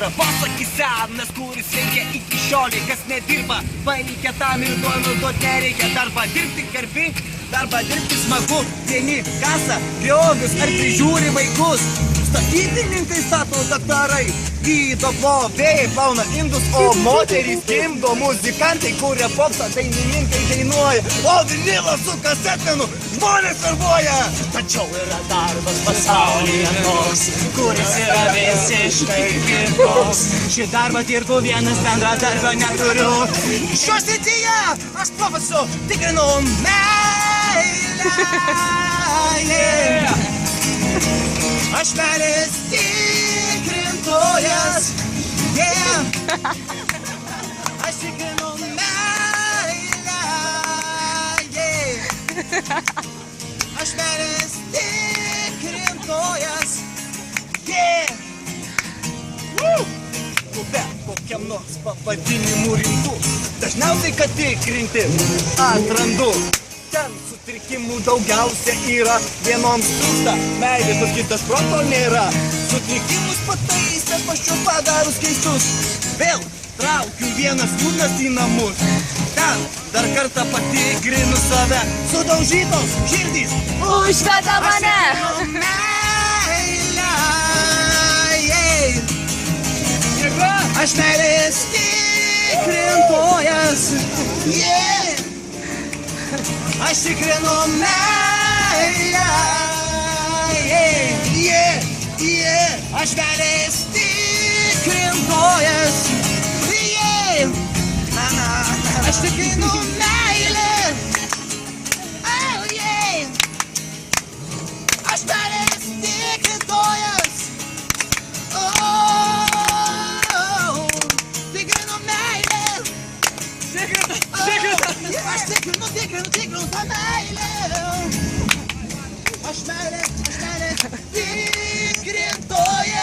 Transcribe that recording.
yra posakis senas, kuris veikia iki šiolei. Kas nedirba, veikia tam ir duot nereikia. Darbą dirbti garbink, darbą dirbti smagu. Vieni kasa, griovius ar prižiūri vaikus. Statybininkai stato daktarai, gydo plovėjai, plauna indus, o moterys gimdo. Muzikantai kuria popsą, dainininkai dainuoja, o vinilas su kasetinu žmonės verbuoja. Tačiau yra darbas pasaulyje toks, kuris yra visiškai kitoks. Šį darbą dirbu vienas, bendradarbio neturiu. Šios srityje aš profesu tikrinu meilę. Aš meilės tikrintojas, aš tikrinu meilę, aš meilės tikrintojas, Klube kokiam nors pavadinimu rimtų, dažniausiai kad tikrinti atrandu. Ten sutrikimų daugiausia yra, vienoms trūksta meilės, o kitas proto nėra. Sutrikimus pataisęs paščiu padarus keistus, vėl traukiu vienas liūdnas į namus. Ten dar kartą patikrinu save, sudaužytos širdys užveda mane. Aš meilės tikrintojas, aš tikrinu meilę, aš meilės tikrintojas, aš tikrinu meilę, aš meilės tikrintojas, tikrinu meilę, aš tikrinu tą meilę, aš meilės tikrintojas.